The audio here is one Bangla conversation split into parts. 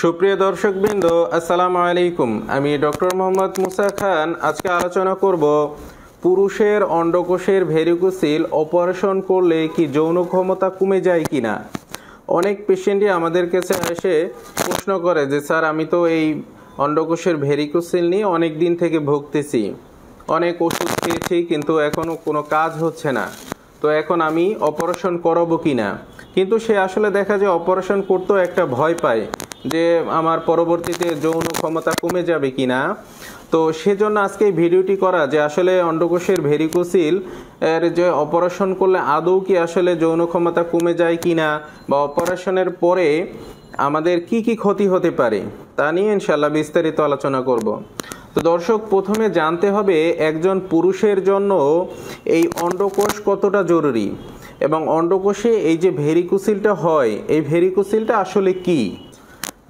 সুপ্রিয় দর্শকবৃন্দ, আসসালামু আলাইকুম। আমি ডক্টর মোহাম্মদ মুসা খান। আজকে আলোচনা করব পুরুষের অন্ডকোষের ভেরিকোসিল অপারেশন করলে কি যৌন ক্ষমতা কমে যায় কিনা। অনেক পেশেন্টই আমাদের কাছে এসে প্রশ্ন করে যে স্যার, আমি তো এই অন্ডকোষের ভেরিকোসিল নিয়ে অনেক দিন থেকে ভুগতেছি, অনেক ওষুধ খেয়েছি, কিন্তু এখনও কোনো কাজ হচ্ছে না, তো এখন আমি অপারেশন করাবো কিনা। কিন্তু সে আসলে দেখা যায় অপারেশন করতেও একটা ভয় পায় যে আমার পরবর্তীতে যৌন ক্ষমতা কমে যাবে কিনা। তো সেজন্য আজকে এই ভিডিওটি করা যে আসলে অন্ডকোষের ভেরিকোসিল এর যে অপারেশন করলে আদৌ কি আসলে যৌন ক্ষমতা কমে যায় কিনা, বা অপারেশনের পরে আমাদের কি কি ক্ষতি হতে পারে তা নিয়ে ইনশাআল্লাহ বিস্তারিত আলোচনা করব। তো দর্শক, প্রথমে জানতে হবে একজন পুরুষের জন্য এই অন্ডকোষ কতটা জরুরি, এবং অন্ডকোষে এই যে ভেরিকোসিলটা হয়, এই ভেরিকোসিলটা আসলে কি।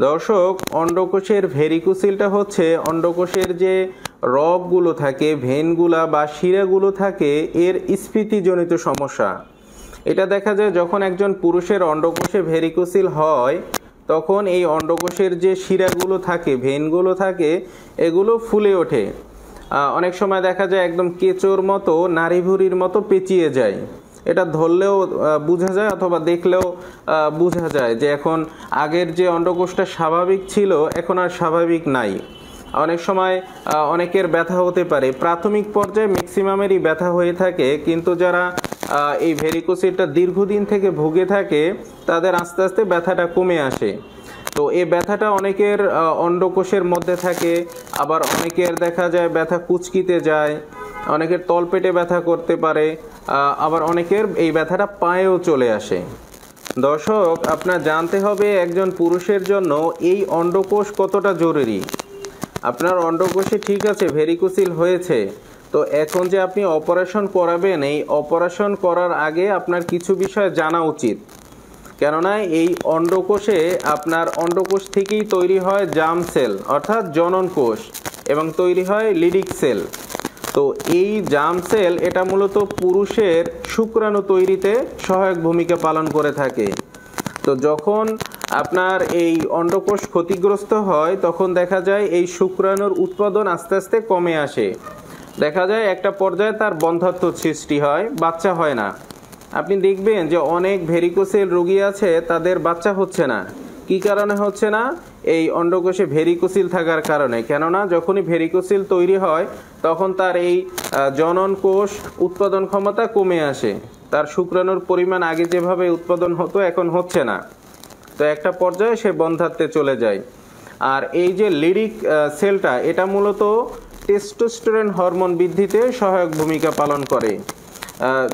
দর্শক, অন্ডকোষের ভেরিকোসিলটা হচ্ছে অন্ডকোষের যে রগগুলো থাকে, ভেনগুলা বা শিরাগুলো থাকে, এর স্ফীতিজনিত সমস্যা। এটা দেখা যায় যখন একজন পুরুষের অন্ডকোষে ভেরিকোসিল হয়, তখন এই অন্ডকোষের যে শিরাগুলো থাকে, ভেনগুলো থাকে, এগুলো ফুলে ওঠে। অনেক সময় দেখা যায় একদম কেঁচোর মতো, নাড়িভুড়ির মতো পেঁচিয়ে যায়। এটা ধরলেও বোঝা যায় অথবা দেখলেও বোঝা যায় যে এখন আগের যে অন্ডকোষটা স্বাভাবিক ছিল এখন আর স্বাভাবিক নাই। অনেক সময় অনেকের ব্যথা হতে পারে, প্রাথমিক পর্যায়ে ম্যাক্সিমামেরই ব্যথা হয়ে থাকে, কিন্তু যারা এই ভেরিকোসিলটা দীর্ঘদিন থেকে ভুগে থাকে তাদের আস্তে আস্তে ব্যথাটা কমে আসে। তো এই ব্যথাটা অনেকের অন্ডকোষের মধ্যে থাকে, আবার অনেকের দেখা যায় ব্যথা কুচকিতে যায়, অনেকের তলপেটে ব্যথা করতে পারে, আবার অনেকের এই ব্যথাটা পায়েও চলে আসে। দর্শক, আপনার জানতে হবে একজন পুরুষের জন্য এই অন্ডকোষ কতটা জরুরি। আপনার অন্ডকোষে ঠিক আছে ভেরিকোসিল হয়েছে, তো এখন যে আপনি অপারেশন করাবেন, এই অপারেশন করার আগে আপনার কিছু বিষয় জানা উচিত। কেননা এই অন্ডকোষে আপনার অন্ডকোষ থেকেই তৈরি হয় জার্ম সেল অর্থাৎ জনন কোষ, এবং তৈরি হয় লিডিক সেল। তো এই জার্ম সেল এটা মূলত পুরুষের শুক্রাণু তৈরিতে সহায়ক ভূমিকা পালন করে থাকে। তো যখন আপনার এই অন্ডকোষ ক্ষতিগ্রস্ত হয়, তখন দেখা যায় এই শুক্রাণুর উৎপাদন আস্তে আস্তে কমে আসে। দেখা যায় একটা পর্যায়ে তার বন্ধ্যাত্ব সৃষ্টি হয়, বাচ্চা হয় না। আপনি দেখবেন যে অনেক ভেরিকোসিল রোগী আছে, তাদের বাচ্চা হচ্ছে না। কি কারণে হচ্ছে না? এই অন্ডকোষে ভেরিকোসিল থাকার কারণে। কেননা যখনই ভেরিকোসিল তৈরি হয় তখন তার এই জনন কোষ উৎপাদন ক্ষমতা কমে আসে, তার শুক্রাণুর পরিমাণ আগে যেভাবে উৎপাদন হতো এখন হচ্ছে না। তো একটা পর্যায়ে সে বন্ধ্যাত্বে চলে যায়। আর এই যে লিডিক সেলটা, এটা মূলত টেস্টোস্টেরন হরমোন বৃদ্ধিতে সহায়ক ভূমিকা পালন করে।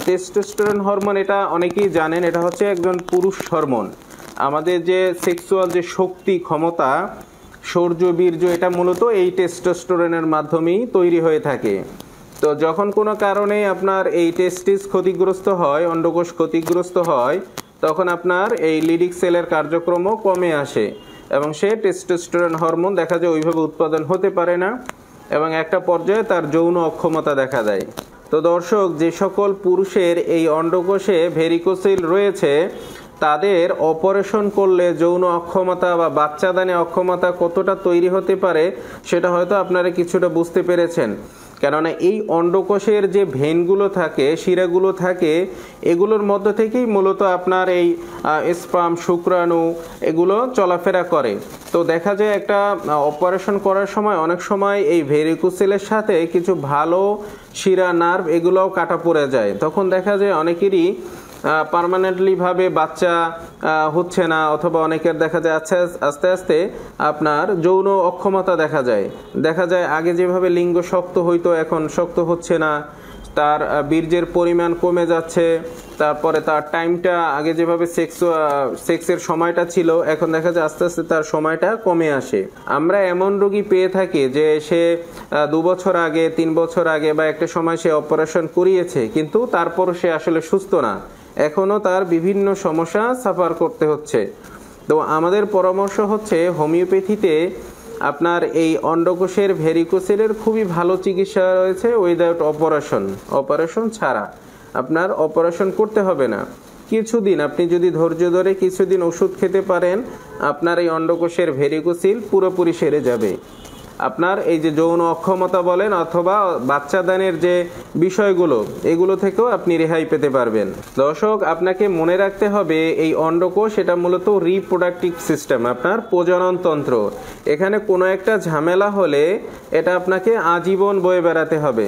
টেস্টোস্টেরন হরমোন এটা অনেকেই জানেন, এটা হচ্ছে একজন পুরুষ হরমোন। আমাদের যে সেক্সুয়াল যে শক্তি, ক্ষমতা, শৌর্য, বীর্য, এটা মূলত এই টেস্টোস্টেরনের মাধ্যমেই তৈরি হয়ে থাকে। তো যখন কোনো কারণে আপনার এই টেস্টিস ক্ষতিগ্রস্ত হয়, অন্ডকোষ ক্ষতিগ্রস্ত হয়, তখন আপনার এই লিডিক সেলের কার্যক্রমও কমে আসে, এবং সে টেস্টোস্টেরন হরমোন দেখা যায় ওইভাবে উৎপাদন হতে পারে না, এবং একটা পর্যায়ে তার যৌন অক্ষমতা দেখা দেয়। তো দর্শক, যে সকল পুরুষের এই অন্ডকোষে ভেরিকোসিল রয়েছে, তাদের অপারেশন করলে যৌন অক্ষমতা বা বাচ্চাদানে অক্ষমতা কতটা তৈরি হতে পারে সেটা হয়তো আপনারা কিছুটা বুঝতে পেরেছেন। কেননা এই অন্ডকোষের যে ভেনগুলো থাকে, শিরাগুলো থাকে, এগুলোর মধ্য থেকেই মূলত আপনার এই স্পার্ম, শুক্রাণু এগুলো চলাফেরা করে। তো দেখা যায় একটা অপারেশন করার সময় অনেক সময় এই ভেরিকোসিলের সাথে কিছু ভালো শিরা, নার্ভ এগুলোও কাটা পড়ে যায়। তখন দেখা যায় অনেকেরই পার্মানেন্টলি ভাবে বাচ্চা হচ্ছে না, অথবা অনেকের দেখা যায় আস্তে আস্তে আপনার যৌন অক্ষমতা দেখা যায় আগে যেভাবে লিঙ্গ শক্ত হইতো এখন শক্ত হচ্ছে না, তার বীর্যের পরিমাণ কমে যাচ্ছে, তারপরে তার টাইমটা আগে যেভাবে সেক্সের সময়টা ছিল এখন দেখা যায় আস্তে আস্তে তার সময়টা কমে আসে। আমরা এমন রোগী পেয়ে থাকি যে সে 2 বছর আগে, 3 বছর আগে বা একটা সময় সে অপারেশন করিয়েছে, কিন্তু তারপরও সে আসলে সুস্থ না, এখনও তার বিভিন্ন সমস্যা সাফার করতে হচ্ছে। তো আমাদের পরামর্শ হচ্ছে হোমিওপ্যাথিতে আপনার এই অন্ডকোষের ভেরিকোসিলের খুবই ভালো চিকিৎসা রয়েছে, উইদাউট অপারেশন ছাড়া। আপনার অপারেশন করতে হবে না। কিছুদিন আপনি যদি ধৈর্য ধরে কিছুদিন ওষুধ খেতে পারেন, আপনার এই অন্ডকোষের ভেরিকোসিল পুরোপুরি সেরে যাবে। আপনার এই যে যৌন অক্ষমতা বলেন অথবা বাচ্চা দানের যে বিষয়গুলো, এগুলো থেকেও আপনি রেহাই পেতে পারবেন। দর্শক, আপনাকে মনে রাখতে হবে এই অন্ডকোষ এটা মূলত রিপ্রোডাক্টিভ সিস্টেম, আপনার প্রজনন তন্ত্র। এখানে কোনো একটা ঝামেলা হলে এটা আপনাকে আজীবন বয়ে বেড়াতে হবে।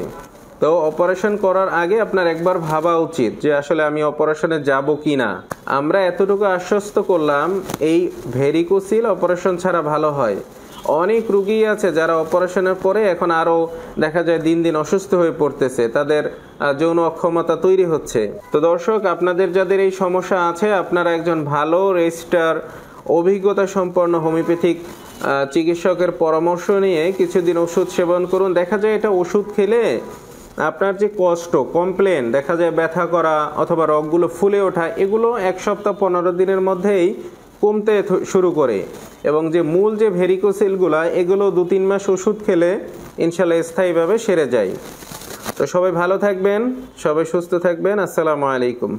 তো অপারেশন করার আগে আপনার একবার ভাবা উচিত যে আসলে আমি অপারেশনে যাব কি না। আমরা এতটুকু আশ্বস্ত করলাম এই ভেরিকোসিল অপারেশন ছাড়া ভালো হয়। অনেক রুগী আছে যারা অপারেশনের পরে এখন আরও দেখা যায় দিন দিন অসুস্থ হয়ে পড়তেছে, তাদের যৌন অক্ষমতা তৈরি হচ্ছে। তো দর্শক, আপনাদের যাদের এই সমস্যা আছে, আপনারা একজন ভালো রেজিস্টার অভিজ্ঞতা সম্পন্ন হোমিওপ্যাথিক চিকিৎসকের পরামর্শ নিয়ে কিছুদিন ওষুধ সেবন করুন। দেখা যায় এটা ওষুধ খেলে আপনার যে কষ্ট, কমপ্লেন, দেখা যায় ব্যথা করা অথবা রগগুলো ফুলে ওঠা, এগুলো 1 সপ্তাহ 15 দিনের মধ্যেই কমতে শুরু করে। এবং যে মূল যে ভেরিকোসিলগুলা, এগুলো 2-3 মাস ওষুধ খেলে ইনশাল্লাহ স্থায়ীভাবে সেরে যায়। তো সবাই ভালো থাকবেন, সবাই সুস্থ থাকবেন। আসসালামু আলাইকুম।